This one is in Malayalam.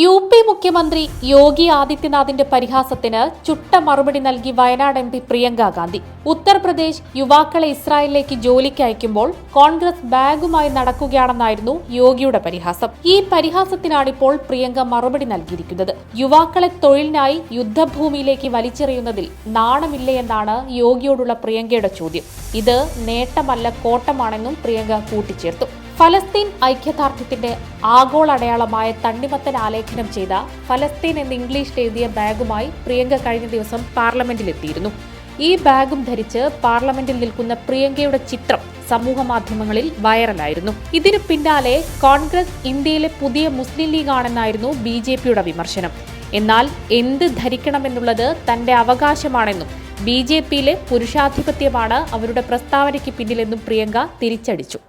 യു.പി. മുഖ്യമന്ത്രി യോഗി ആദിത്യനാഥിന്റെ പരിഹാസത്തിന് ചുട്ട മറുപടി നൽകി വയനാട് എം.പി. പ്രിയങ്ക ഗാന്ധി. ഉത്തർപ്രദേശ് യുവാക്കളെ ഇസ്രായേലിലേക്ക് ജോലിക്ക് അയക്കുമ്പോൾ കോൺഗ്രസ് ബാഗുമായി നടക്കുകയാണെന്നായിരുന്നു യോഗിയുടെ പരിഹാസം. ഈ പരിഹാസത്തിനാണിപ്പോൾ പ്രിയങ്ക മറുപടി നൽകിയിരിക്കുന്നത്. യുവാക്കളെ തൊഴിലിനായി യുദ്ധഭൂമിയിലേക്ക് വലിച്ചെറിയുന്നതിൽ നാണമില്ലേ എന്നാണ് യോഗിയോടുള്ള പ്രിയങ്കയുടെ ചോദ്യം. ഇത് നേട്ടമല്ല കോട്ടമാണെന്നും പ്രിയങ്ക കൂട്ടിച്ചേർത്തു. ഫലസ്തീൻ ഐക്യദാർഢ്യത്തിന്റെ ആഗോള അടയാളമായ തണ്ണിമത്തൻ ആലേഖനം ചെയ്ത ഫലസ്തീൻ എന്ന് ഇംഗ്ലീഷിൽ എഴുതിയ ബാഗുമായി പ്രിയങ്ക കഴിഞ്ഞ ദിവസം പാർലമെന്റിലെത്തിയിരുന്നു. ഈ ബാഗും ധരിച്ച് പാർലമെന്റിൽ നിൽക്കുന്ന പ്രിയങ്കയുടെ ചിത്രം സമൂഹ മാധ്യമങ്ങളിൽ വൈറലായിരുന്നു. ഇതിനു പിന്നാലെ കോൺഗ്രസ് ഇന്ത്യയിലെ പുതിയ മുസ്ലിം ലീഗ് ആണെന്നായിരുന്നു ബി.ജെ.പിയുടെ വിമർശനം. എന്നാൽ എന്ത് ധരിക്കണമെന്നുള്ളത് തന്റെ അവകാശമാണെന്നും ബി.ജെ.പിയിലെ പുരുഷാധിപത്യമാണ് അവരുടെ പ്രസ്താവനയ്ക്ക് പിന്നിലെന്നും പ്രിയങ്ക തിരിച്ചടിച്ചു.